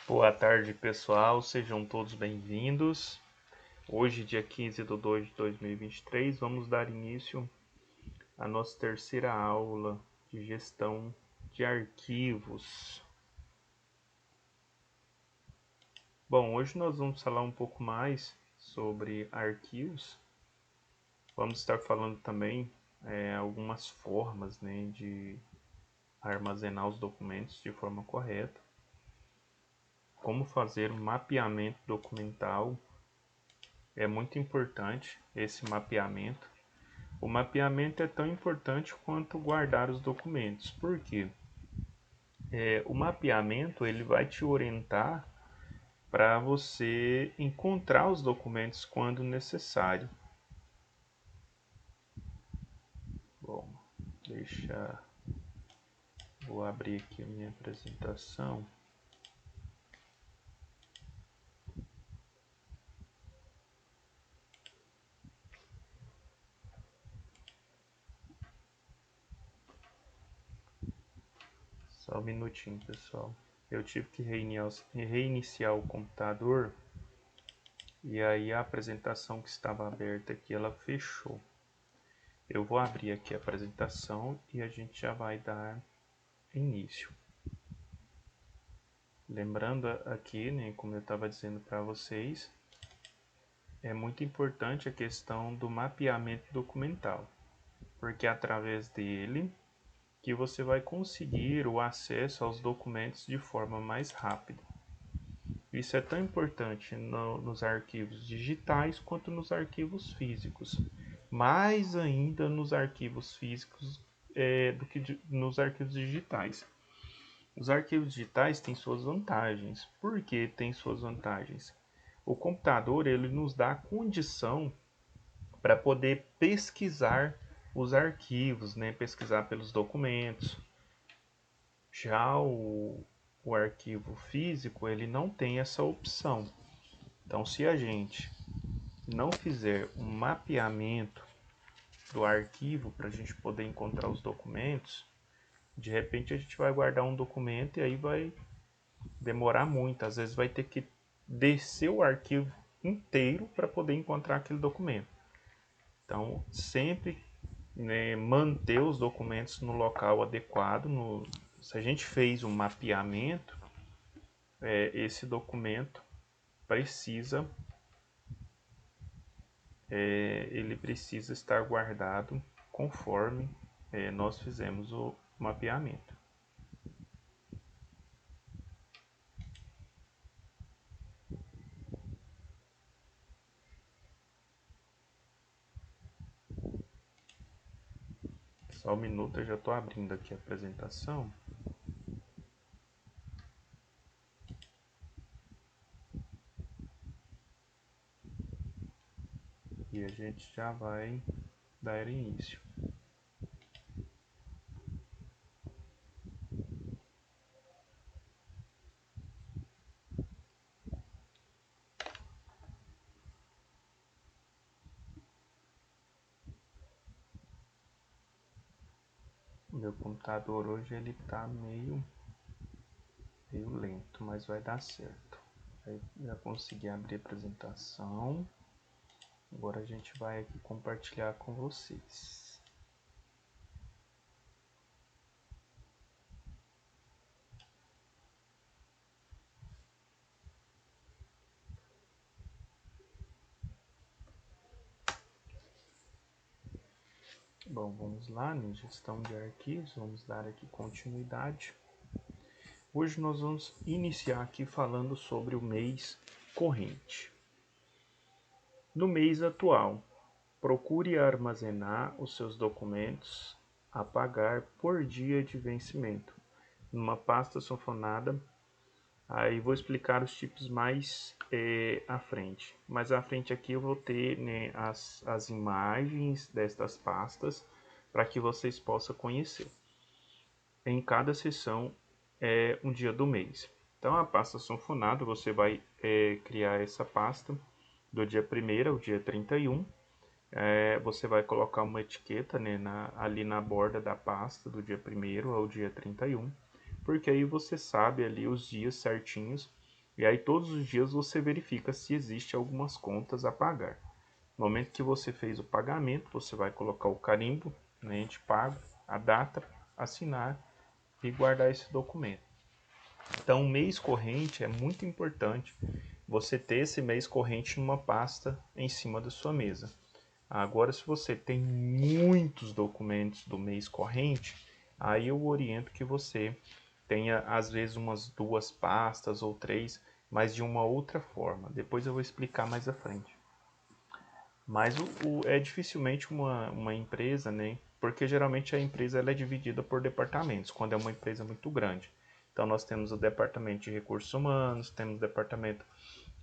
Boa tarde, pessoal. Sejam todos bem-vindos. Hoje, dia 15 de 2 de 2023, vamos dar início à nossa terceira aula de gestão de arquivos. Bom, hoje nós vamos falar um pouco mais sobre arquivos. Vamos estar falando também algumas formas, de armazenar os documentos de forma correta. Como fazer um mapeamento documental. É muito importante esse mapeamento. O mapeamento é tão importante quanto guardar os documentos. Por quê? O mapeamento ele vai te orientar para você encontrar os documentos quando necessário. Bom, vou abrir aqui a minha apresentação. Só um minutinho, pessoal. Eu tive que reiniciar o computador e aí a apresentação que estava aberta aqui, ela fechou. Eu vou abrir aqui a apresentação e a gente já vai dar início. Lembrando aqui, como eu estava dizendo para vocês, é muito importante a questão do mapeamento documental, porque é através dele que você vai conseguir o acesso aos documentos de forma mais rápida. Isso é tão importante nos arquivos digitais quanto nos arquivos físicos. Mais ainda nos arquivos físicos do que nos arquivos digitais. Os arquivos digitais têm suas vantagens. Por que tem suas vantagens? O computador ele nos dá a condição para poder pesquisar os arquivos, pesquisar pelos documentos. Já o arquivo físico ele não tem essa opção. Então, se a gente não fizer um mapeamento do arquivo para a gente poder encontrar os documentos, de repente a gente vai guardar um documento e aí vai demorar muito. Às vezes vai ter que descer o arquivo inteiro para poder encontrar aquele documento. Então, sempre manter os documentos no local adequado. Se a gente fez um mapeamento, esse documento precisa ele precisa estar guardado conforme nós fizemos o mapeamento. Só um minuto, eu já estou abrindo aqui a apresentação. E a gente já vai dar início. Meu computador hoje ele está meio lento, mas vai dar certo. Aí já consegui abrir a apresentação. Agora a gente vai aqui compartilhar com vocês. Bom, vamos lá, gestão de arquivos, vamos dar aqui continuidade. Hoje nós vamos iniciar aqui falando sobre o mês corrente. No mês atual, procure armazenar os seus documentos a pagar por dia de vencimento, numa pasta sanfonada. Aí vou explicar os tipos mais à frente. Mais à frente aqui eu vou ter as imagens destas pastas para que vocês possam conhecer. Em cada sessão é um dia do mês. Então a pasta sanfonada você vai criar essa pasta do dia 1º ao dia 31. Você vai colocar uma etiqueta ali na borda da pasta do dia 1º ao dia 31, porque aí você sabe ali os dias certinhos E aí todos os dias você verifica se existe algumas contas a pagar. No momento que você fez o pagamento, você vai colocar o carimbo, né, de pago, a data, assinar e guardar esse documento. Então, o mês corrente é muito importante você ter esse mês corrente numa pasta em cima da sua mesa. Agora, se você tem muitos documentos do mês corrente, aí eu oriento que você tenha às vezes umas 2 pastas ou 3, mas de uma outra forma. Depois eu vou explicar mais à frente. Mas é dificilmente uma empresa, né? Porque geralmente a empresa ela é dividida por departamentos, quando é uma empresa muito grande. Então nós temos o departamento de recursos humanos, temos o departamento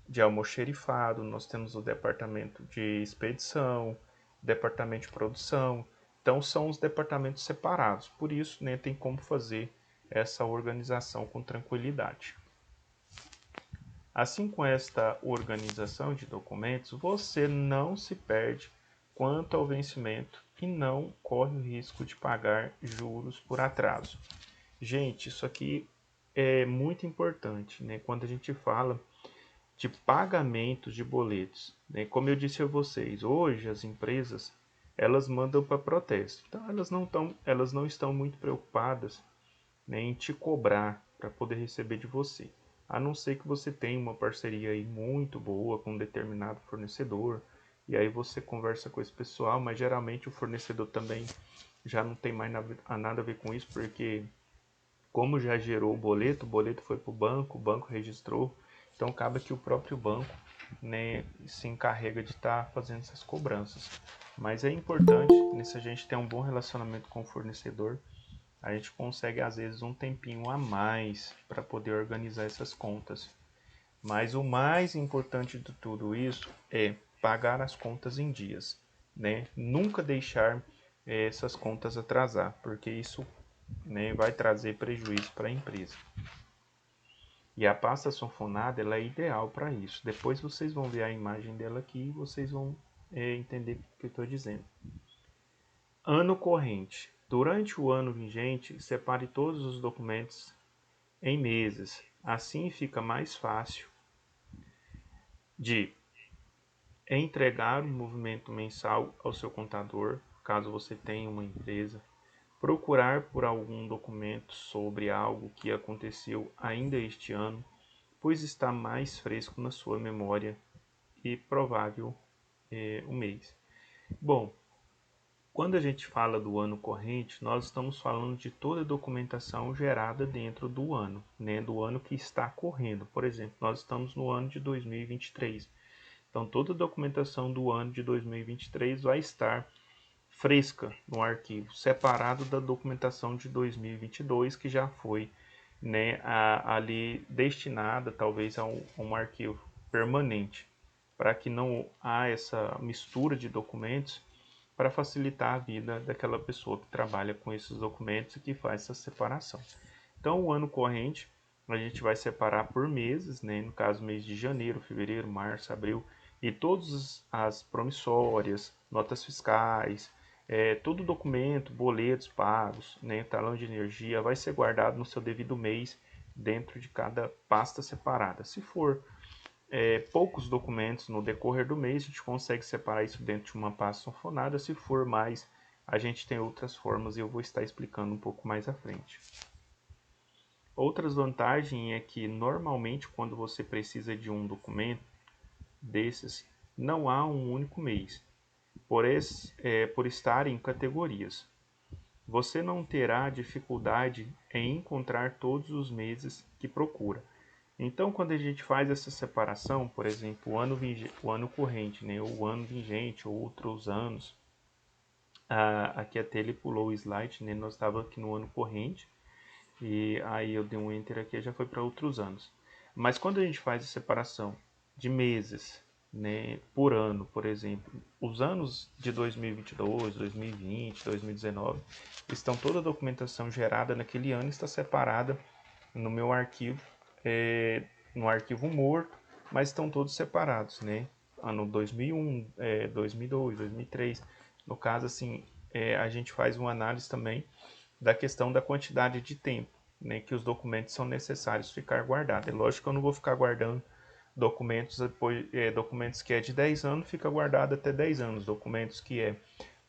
de almoxerifado, nós temos o departamento de expedição, departamento de produção. Então são os departamentos separados. Por isso, né, tem como fazer essa organização com tranquilidade. Assim, com esta organização de documentos, você não se perde quanto ao vencimento e não corre o risco de pagar juros por atraso. Gente, isso aqui é muito importante, né? Quando a gente fala de pagamentos de boletos, né? Como eu disse a vocês, hoje as empresas elas mandam para protesto. Então elas não estão muito preocupadas, né, em te cobrar para poder receber de você. A não ser que você tenha uma parceria aí muito boa com um determinado fornecedor, e aí você conversa com esse pessoal, mas geralmente o fornecedor também já não tem mais nada a ver com isso, porque como já gerou o boleto foi para o banco registrou, então acaba que o próprio banco, né, se encarrega de estar fazendo essas cobranças. Mas é importante, né, se a gente tem um bom relacionamento com o fornecedor, a gente consegue às vezes um tempinho a mais para poder organizar essas contas. Mas o mais importante de tudo isso é pagar as contas em dias, né? Nunca deixar essas contas atrasar, porque isso, né, vai trazer prejuízo para a empresa. E a pasta sanfonada ela é ideal para isso. Depois vocês vão ver a imagem dela aqui e vocês vão entender o que eu estou dizendo. Ano corrente. Durante o ano vigente, separe todos os documentos em meses. Assim fica mais fácil de entregar o movimento mensal ao seu contador, caso você tenha uma empresa, procurar por algum documento sobre algo que aconteceu ainda este ano, pois está mais fresco na sua memória e provável o mês. Bom, quando a gente fala do ano corrente, nós estamos falando de toda a documentação gerada dentro do ano, né, do ano que está correndo. Por exemplo, nós estamos no ano de 2023. Então, toda a documentação do ano de 2023 vai estar fresca no arquivo, separado da documentação de 2022, que já foi, né, ali destinada talvez a um arquivo permanente, para que não há essa mistura de documentos, para facilitar a vida daquela pessoa que trabalha com esses documentos e que faz essa separação. Então, o ano corrente a gente vai separar por meses, né? No caso, mês de janeiro, fevereiro, março, abril, e todas as promissórias, notas fiscais, todo documento, boletos pagos, né? Talão de energia, vai ser guardado no seu devido mês dentro de cada pasta separada. Se for poucos documentos no decorrer do mês, a gente consegue separar isso dentro de uma pasta sanfonada. Se for mais, a gente tem outras formas e eu vou estar explicando um pouco mais à frente. Outras vantagens é que normalmente quando você precisa de um documento desses, não há um único mês, por estar em categorias. Você não terá dificuldade em encontrar todos os meses que procura. Então, quando a gente faz essa separação, por exemplo, o ano corrente, né, o ano vigente ou outros anos, aqui até ele pulou o slide, né, nós estávamos aqui no ano corrente, e aí eu dei um enter aqui, já foi para outros anos. Mas quando a gente faz a separação de meses, né, por ano, por exemplo, os anos de 2022, 2020, 2019, estão toda a documentação gerada naquele ano está separada no meu arquivo, no arquivo morto, mas estão todos separados, né? Ano 2001, 2002, 2003. No caso, assim, a gente faz uma análise também da questão da quantidade de tempo. né, que os documentos são necessários ficar guardados. É lógico que eu não vou ficar guardando documentos, documentos que é de 10 anos, fica guardado até 10 anos. Documentos que é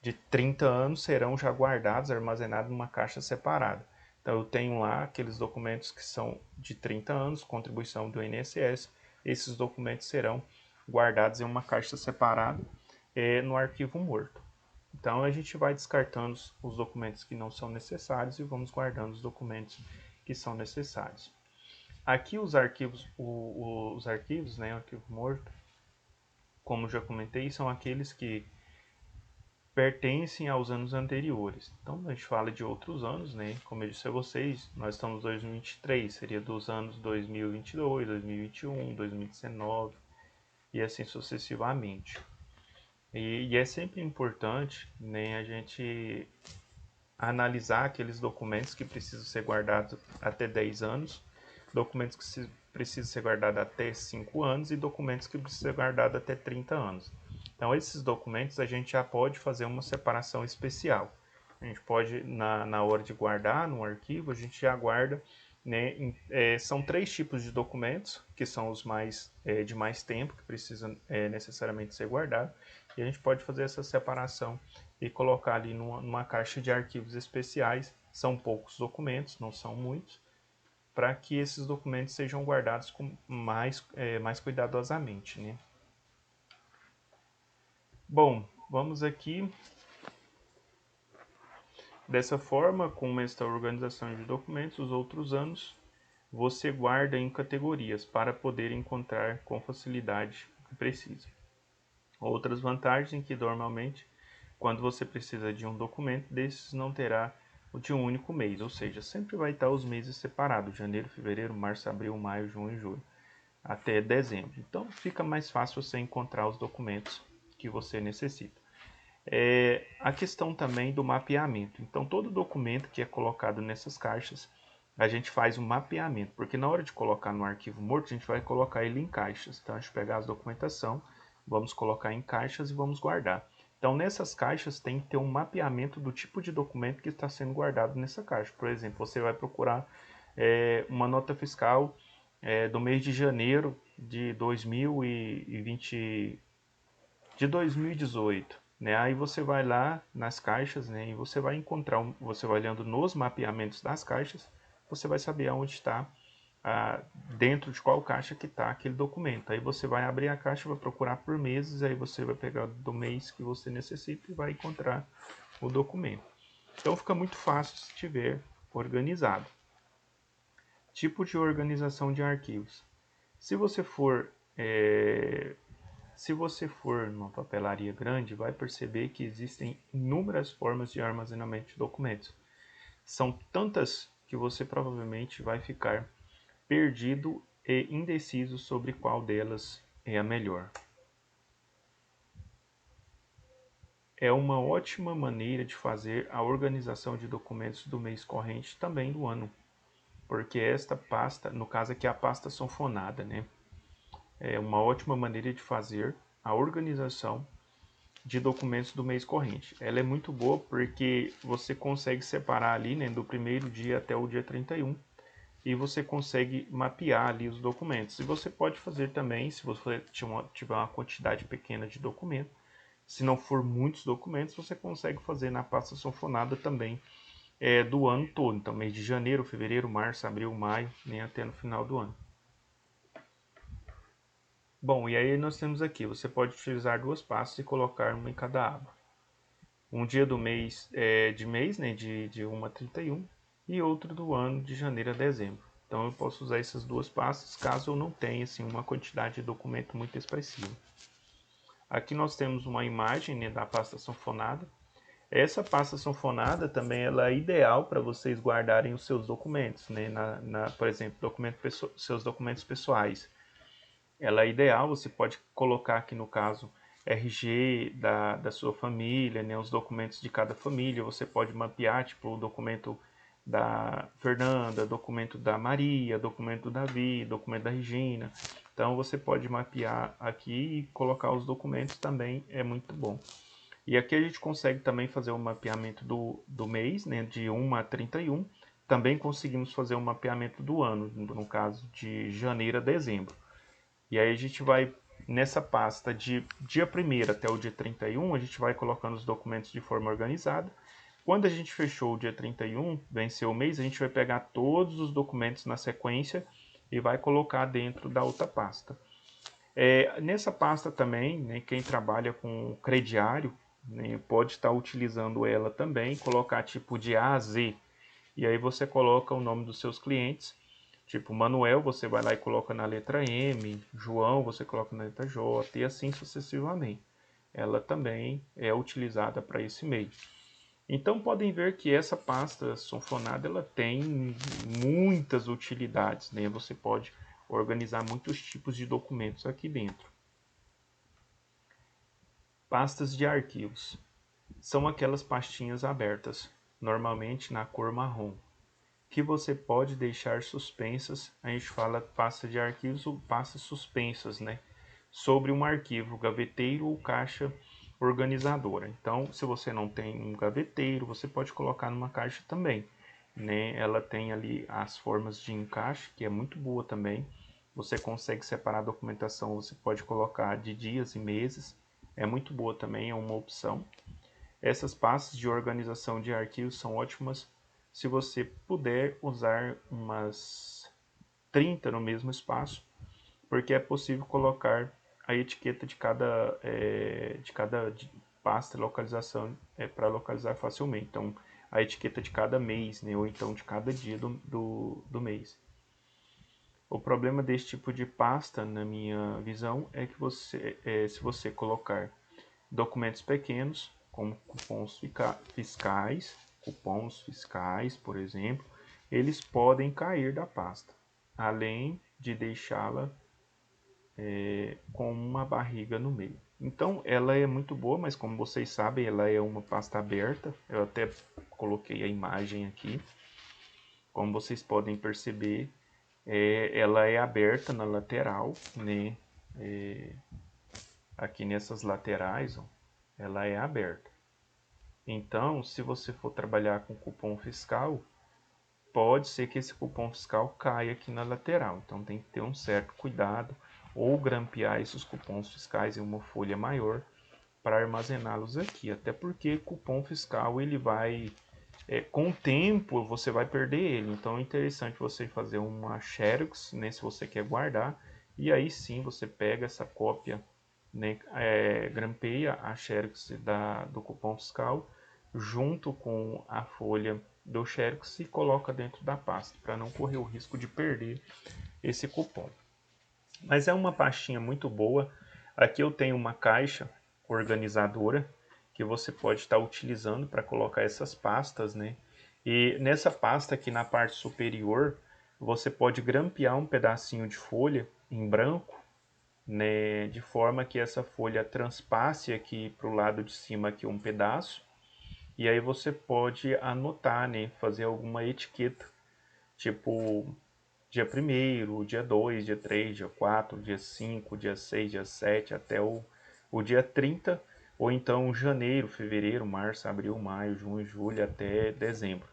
de 30 anos serão já guardados, armazenados numa caixa separada. Então eu tenho lá aqueles documentos que são de 30 anos, contribuição do INSS, esses documentos serão guardados em uma caixa separada no arquivo morto. Então a gente vai descartando os documentos que não são necessários e vamos guardando os documentos que são necessários. Aqui os arquivos, os arquivos, né, o arquivo morto, como já comentei, são aqueles que pertencem aos anos anteriores. Então a gente fala de outros anos, né? Como eu disse a vocês, nós estamos em 2023, seria dos anos 2022, 2021, 2019 e assim sucessivamente. E é sempre importante, né, a gente analisar aqueles documentos que precisam ser guardados até 10 anos, documentos que precisam ser guardados até 5 anos e documentos que precisam ser guardados até 30 anos. Então, esses documentos a gente já pode fazer uma separação especial. A gente pode, na hora de guardar no arquivo, a gente já guarda, né, são 3 tipos de documentos, que são os mais de mais tempo, que precisam necessariamente ser guardados, e a gente pode fazer essa separação e colocar ali numa caixa de arquivos especiais. São poucos documentos, não são muitos, para que esses documentos sejam guardados com mais cuidadosamente, né? Bom, vamos aqui. Dessa forma, com esta organização de documentos, os outros anos você guarda em categorias para poder encontrar com facilidade o que precisa. Outras vantagens que normalmente, quando você precisa de um documento desses, não terá o de um único mês, ou seja, sempre vai estar os meses separados, janeiro, fevereiro, março, abril, maio, junho e julho, até dezembro. Então fica mais fácil você encontrar os documentos que você necessita. A questão também do mapeamento. Então todo documento que é colocado nessas caixas, a gente faz um mapeamento, porque na hora de colocar no arquivo morto, a gente vai colocar ele em caixas. Então a gente pegar a documentação, vamos colocar em caixas e vamos guardar. Então nessas caixas tem que ter um mapeamento do tipo de documento que está sendo guardado nessa caixa. Por exemplo, você vai procurar uma nota fiscal do mês de janeiro de 2020, de 2018. Né? Aí você vai lá nas caixas, né, e você vai encontrar, você vai olhando nos mapeamentos das caixas, você vai saber aonde está, dentro de qual caixa que está aquele documento. Aí você vai abrir a caixa, vai procurar por meses, aí você vai pegar do mês que você necessita e vai encontrar o documento. Então fica muito fácil se tiver organizado. Tipo de organização de arquivos. Se você for numa papelaria grande, vai perceber que existem inúmeras formas de armazenamento de documentos. São tantas que você provavelmente vai ficar perdido e indeciso sobre qual delas é a melhor. É uma ótima maneira de fazer a organização de documentos do mês corrente também do ano, porque esta pasta, no caso aqui a pasta sanfonada, né? É uma ótima maneira de fazer a organização de documentos do mês corrente. Ela é muito boa porque você consegue separar ali, né, do primeiro dia até o dia 31 e você consegue mapear ali os documentos. E você pode fazer também, se você tiver uma quantidade pequena de documentos, se não for muitos documentos, você consegue fazer na pasta sanfonada também do ano todo. Então, mês de janeiro, fevereiro, março, abril, maio, nem até no final do ano. Bom, e aí nós temos aqui, você pode utilizar duas pastas e colocar uma em cada aba. Um dia do mês, né, de 1 a 31, e outro do ano, de janeiro a dezembro. Então eu posso usar essas duas pastas caso eu não tenha assim, uma quantidade de documento muito expressiva. Aqui nós temos uma imagem, né, da pasta sanfonada. Essa pasta sanfonada também ela é ideal para vocês guardarem os seus documentos, né, por exemplo, seus documentos pessoais. Ela é ideal, você pode colocar aqui no caso RG da sua família, né, os documentos de cada família, você pode mapear tipo o documento da Fernanda, documento da Maria, documento do Davi, documento da Regina. Então você pode mapear aqui e colocar os documentos também, é muito bom. E aqui a gente consegue também fazer o mapeamento do mês, né, de 1 a 31, também conseguimos fazer um mapeamento do ano, no caso de janeiro a dezembro. E aí a gente vai, nessa pasta de dia 1º até o dia 31, a gente vai colocando os documentos de forma organizada. Quando a gente fechou o dia 31, venceu o mês, a gente vai pegar todos os documentos na sequência e vai colocar dentro da outra pasta. Nessa pasta também, né, quem trabalha com crediário, né, pode estar utilizando ela também, colocar tipo de A a Z. E aí você coloca o nome dos seus clientes, tipo Manuel, você vai lá e coloca na letra M, João, você coloca na letra J, e assim sucessivamente. Ela também é utilizada para esse meio. Então podem ver que essa pasta Sonfonada ela tem muitas utilidades, né? Você pode organizar muitos tipos de documentos aqui dentro. Pastas de arquivos. São aquelas pastinhas abertas, normalmente na cor marrom, que você pode deixar suspensas. A gente fala pasta de arquivos ou pastas suspensas, né? Sobre um arquivo, gaveteiro ou caixa organizadora. Então, se você não tem um gaveteiro, você pode colocar numa caixa também, né? Ela tem ali as formas de encaixe, que é muito boa também. Você consegue separar a documentação, você pode colocar de dias e meses. É muito boa também, é uma opção. Essas pastas de organização de arquivos são ótimas se você puder usar umas 30 no mesmo espaço, porque é possível colocar a etiqueta de cada pasta localização para localizar facilmente. Então, a etiqueta de cada mês, né, ou então de cada dia do mês. O problema desse tipo de pasta, na minha visão, é que se você colocar documentos pequenos, como cupons fiscais, por exemplo, eles podem cair da pasta, além de deixá-la com uma barriga no meio. Então ela é muito boa, mas como vocês sabem, ela é uma pasta aberta. Eu até coloquei a imagem aqui. Como vocês podem perceber, ela é aberta na lateral, né? Aqui nessas laterais, ó, ela é aberta. Então, se você for trabalhar com cupom fiscal, pode ser que esse cupom fiscal caia aqui na lateral. Então tem que ter um certo cuidado ou grampear esses cupons fiscais em uma folha maior para armazená-los aqui. Até porque cupom fiscal ele vai, com o tempo você vai perder ele. Então é interessante você fazer uma xerox, né, se você quer guardar. E aí sim você pega essa cópia, né, grampeia a xerox do cupom fiscal junto com a folha do xerox e coloca dentro da pasta, para não correr o risco de perder esse cupom. Mas é uma pastinha muito boa. Aqui eu tenho uma caixa organizadora que você pode estar utilizando para colocar essas pastas, né? E nessa pasta aqui na parte superior, você pode grampear um pedacinho de folha em branco, né, de forma que essa folha transpasse aqui para o lado de cima aqui um pedaço. E aí você pode anotar, né, fazer alguma etiqueta, tipo dia 1º, dia 2, dia 3, dia 4, dia 5, dia 6, dia 7, até o dia 30, ou então janeiro, fevereiro, março, abril, maio, junho, julho, até dezembro.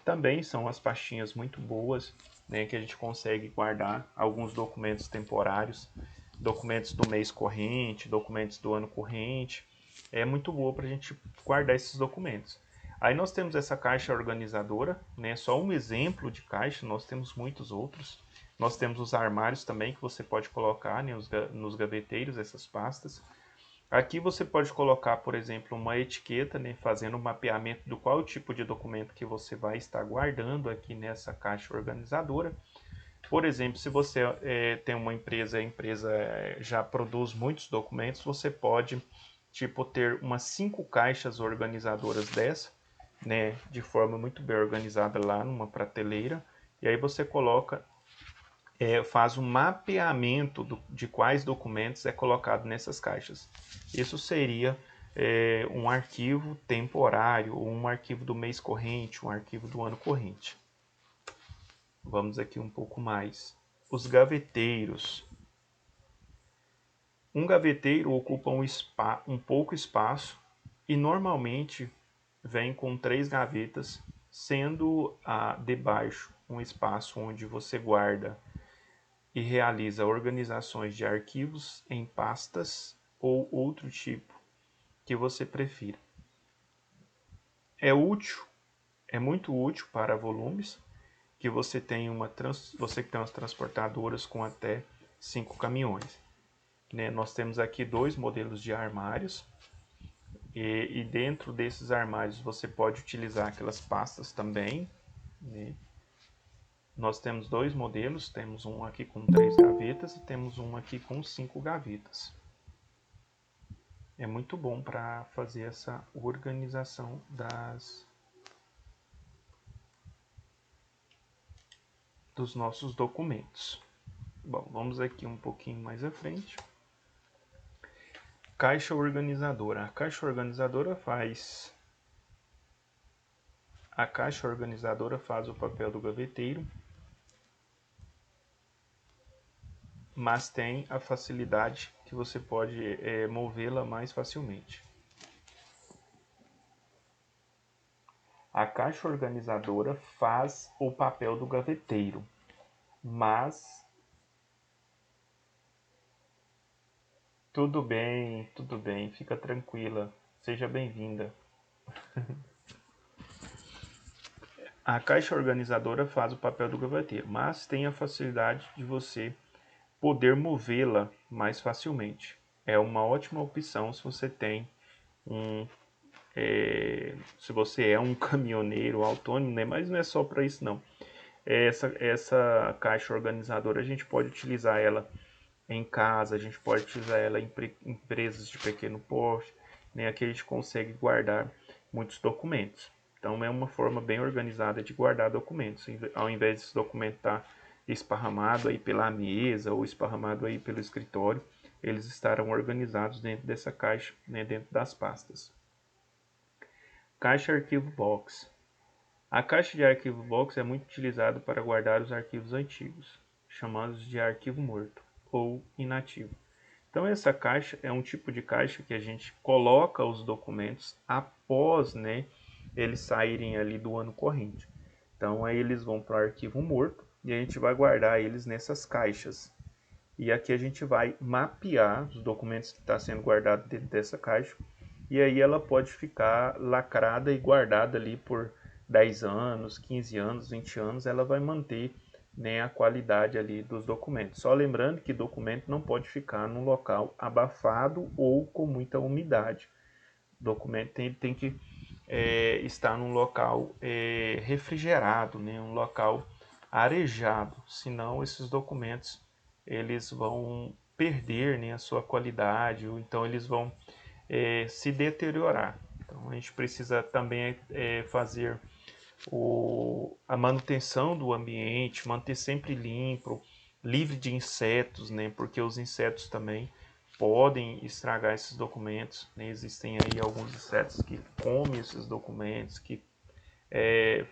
Também são as pastinhas muito boas, né, que a gente consegue guardar alguns documentos temporários, documentos do mês corrente, documentos do ano corrente. É muito boa para a gente guardar esses documentos. Aí nós temos essa caixa organizadora, né, só um exemplo de caixa, nós temos muitos outros. Nós temos os armários também que você pode colocar, né, nos gaveteiros essas pastas. Aqui você pode colocar, por exemplo, uma etiqueta, né, fazendo um mapeamento do qual tipo de documento que você vai estar guardando aqui nessa caixa organizadora. Por exemplo, se você tem uma empresa, a empresa já produz muitos documentos, você pode tipo ter umas 5 caixas organizadoras dessa, né, de forma muito bem organizada lá numa prateleira, e aí você coloca faz um mapeamento de quais documentos é colocado nessas caixas. Isso seria um arquivo temporário, ou um arquivo do mês corrente, um arquivo do ano corrente. Vamos aqui um pouco mais. Os gaveteiros. Um gaveteiro ocupa um pouco espaço e normalmente vem com 3 gavetas sendo debaixo um espaço onde você guarda e realiza organizações de arquivos em pastas ou outro tipo que você prefira. É útil, é muito útil para volumes que você tem você que tem umas transportadoras com até 5 caminhões. Né? Nós temos aqui 2 modelos de armários e dentro desses armários você pode utilizar aquelas pastas também. Né? Nós temos 2 modelos, temos um aqui com 3 gavetas e temos um aqui com 5 gavetas. É muito bom para fazer essa organização dos nossos documentos. Bom, vamos aqui um pouquinho mais à frente. Caixa organizadora. A caixa organizadora faz o papel do gaveteiro, mas tem a facilidade que você pode movê-la mais facilmente. A caixa organizadora faz o papel do gaveteiro, mas tudo bem, fica tranquila, seja bem-vinda. A caixa organizadora faz o papel do gaveteiro, mas tem a facilidade de você poder movê-la mais facilmente. É uma ótima opção se você tem se você é um caminhoneiro autônomo, né? Mas não é só para isso não. Essa caixa organizadora a gente pode utilizar ela em casa, a gente pode utilizar ela em empresas de pequeno porte, né? Aqui a gente consegue guardar muitos documentos. Então é uma forma bem organizada de guardar documentos, ao invés desse documento estar esparramado aí pela mesa ou esparramado aí pelo escritório, eles estarão organizados dentro dessa caixa, né? Dentro das pastas. Caixa arquivo box. A caixa de arquivo box é muito utilizada para guardar os arquivos antigos, chamados de arquivo morto ou inativo. Então essa caixa é um tipo de caixa que a gente coloca os documentos após, né, eles saírem ali do ano corrente. Então aí eles vão para o arquivo morto e a gente vai guardar eles nessas caixas. E aqui a gente vai mapear os documentos que estão sendo guardados dentro dessa caixa. E aí ela pode ficar lacrada e guardada ali por 10 anos, 15 anos, 20 anos. Ela vai manter, né, a qualidade ali dos documentos. Só lembrando que documento não pode ficar num local abafado ou com muita umidade. O documento tem que estar num local refrigerado, né, um local arejado. Senão esses documentos eles vão perder, né, a sua qualidade, ou então eles vão se deteriorar. Então a gente precisa também fazer a manutenção do ambiente, manter sempre limpo, livre de insetos, né, porque os insetos também podem estragar esses documentos. Né? Existem aí alguns insetos que comem esses documentos, que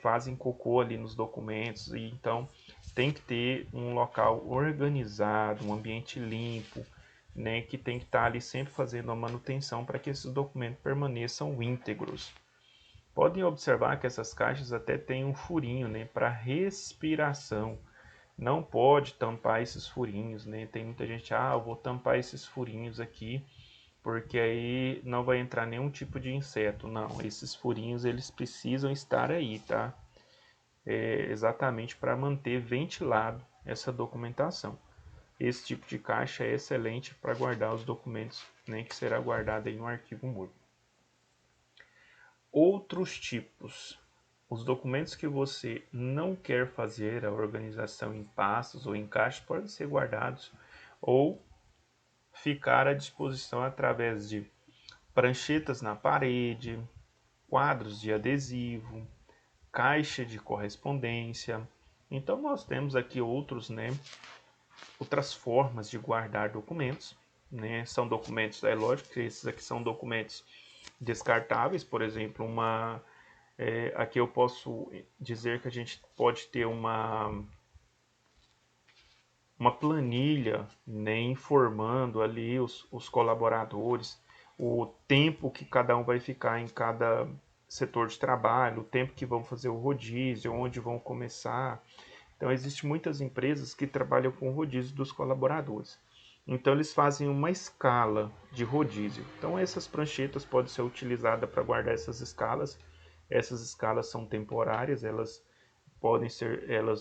fazem cocô ali nos documentos, e então tem que ter um local organizado, um ambiente limpo, né, que tem que estar ali sempre fazendo a manutenção para que esses documentos permaneçam íntegros. Podem observar que essas caixas até têm um furinho, né, para respiração. Não pode tampar esses furinhos, né? Tem muita gente, eu vou tampar esses furinhos aqui, porque aí não vai entrar nenhum tipo de inseto. Não, esses furinhos eles precisam estar aí, tá? Exatamente para manter ventilado essa documentação. Esse tipo de caixa é excelente para guardar os documentos, né, que será guardado em um arquivo morto. Outros tipos. Os documentos que você não quer fazer a organização em pastas ou em caixas podem ser guardados ou ficar à disposição através de pranchetas na parede, quadros de adesivo, caixa de correspondência. Então nós temos aqui outras formas de guardar documentos, né? São documentos, é lógico que esses aqui são documentos descartáveis, por exemplo, aqui eu posso dizer que a gente pode ter uma planilha, né, informando ali os colaboradores, o tempo que cada um vai ficar em cada setor de trabalho, o tempo que vão fazer o rodízio, onde vão começar. Então, existem muitas empresas que trabalham com o rodízio dos colaboradores. Então, eles fazem uma escala de rodízio. Então, essas pranchetas podem ser utilizadas para guardar essas escalas. Essas escalas são temporárias, elas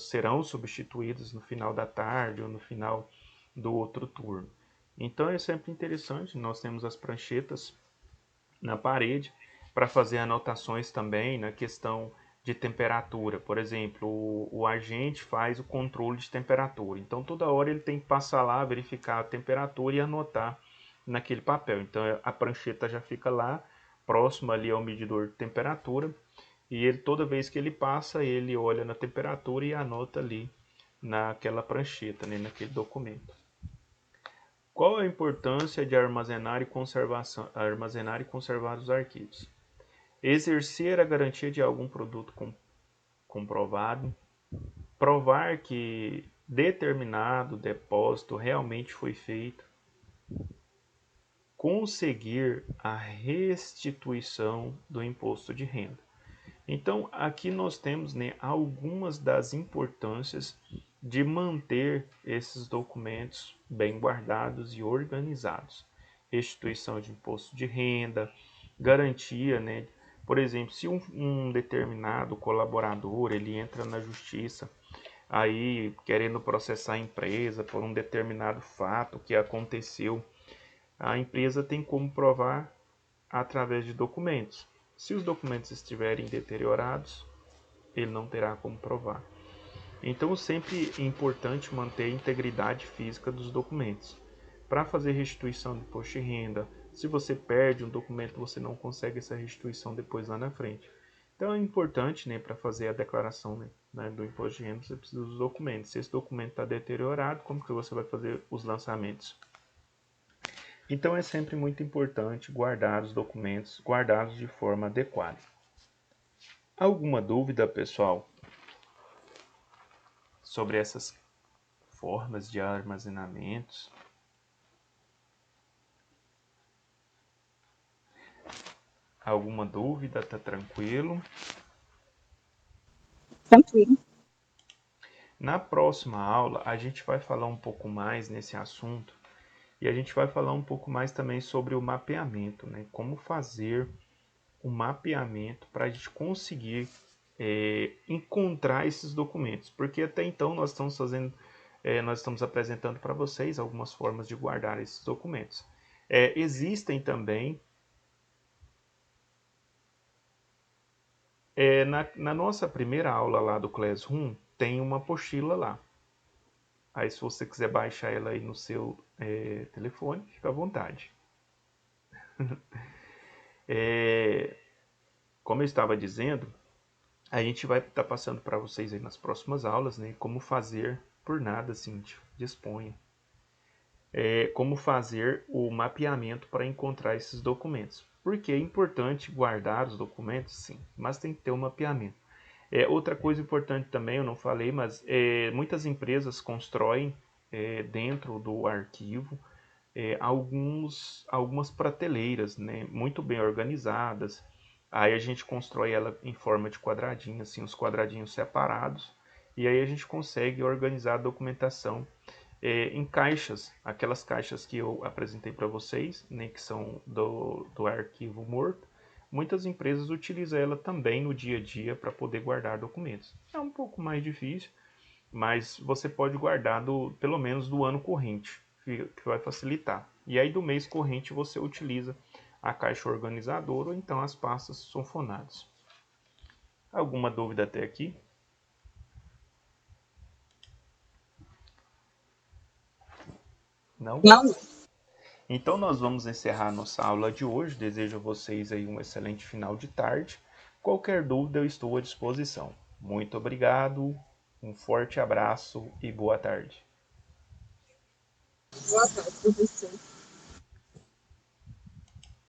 serão substituídas no final da tarde ou no final do outro turno. Então, é sempre interessante. Nós temos as pranchetas na parede para fazer anotações também na questão de temperatura. Por exemplo, o agente faz o controle de temperatura. Então, toda hora ele tem que passar lá, verificar a temperatura e anotar naquele papel. Então, a prancheta já fica lá, próximo ali ao medidor de temperatura. E ele, toda vez que ele passa, ele olha na temperatura e anota ali naquela prancheta, né, naquele documento. Qual a importância de armazenar e conservar os arquivos? Exercer a garantia de algum produto comprovado, provar que determinado depósito realmente foi feito, conseguir a restituição do imposto de renda. Então, aqui nós temos, né, algumas das importâncias de manter esses documentos bem guardados e organizados. Restituição de imposto de renda, garantia, né? Por exemplo, se um determinado colaborador ele entra na justiça aí querendo processar a empresa por um determinado fato que aconteceu, a empresa tem como provar através de documentos. Se os documentos estiverem deteriorados, ele não terá como provar. Então, sempre é importante manter a integridade física dos documentos. Para fazer restituição de imposto de renda, se você perde um documento, você não consegue essa restituição depois lá na frente. Então, é importante, né, para fazer a declaração, né, do imposto de renda, você precisa dos documentos. Se esse documento está deteriorado, como que você vai fazer os lançamentos? Então, é sempre muito importante guardar os documentos guardados de forma adequada. Alguma dúvida, pessoal, sobre essas formas de armazenamentos? Alguma dúvida? Tá tranquilo? Tranquilo. Na próxima aula, a gente vai falar um pouco mais nesse assunto e a gente vai falar um pouco mais também sobre o mapeamento, né? Como fazer o mapeamento para a gente conseguir encontrar esses documentos, porque até então nós estamos apresentando para vocês algumas formas de guardar esses documentos. Existem também na nossa primeira aula lá do Classroom tem uma apostila lá. Aí se você quiser baixar ela aí no seu telefone, fica à vontade. Como eu estava dizendo, a gente vai estar passando para vocês aí nas próximas aulas, né, como fazer, por nada, Cíntia, disponha. Como fazer o mapeamento para encontrar esses documentos. Porque é importante guardar os documentos, sim, mas tem que ter um mapeamento. Outra coisa importante também, eu não falei, mas muitas empresas constroem dentro do arquivo algumas prateleiras, né, muito bem organizadas. Aí a gente constrói ela em forma de quadradinho, assim, os quadradinhos separados, e aí a gente consegue organizar a documentação em caixas, aquelas caixas que eu apresentei para vocês, né, que são do arquivo morto. Muitas empresas utilizam ela também no dia a dia para poder guardar documentos. É um pouco mais difícil, mas você pode guardar pelo menos do ano corrente, que vai facilitar. E aí do mês corrente você utiliza a caixa organizadora ou então as pastas sanfonadas. Alguma dúvida até aqui? Não? Não, Então nós vamos encerrar nossa aula de hoje. Desejo a vocês aí um excelente final de tarde. Qualquer dúvida eu estou à disposição. Muito obrigado, um forte abraço e boa tarde. boa tarde, professor.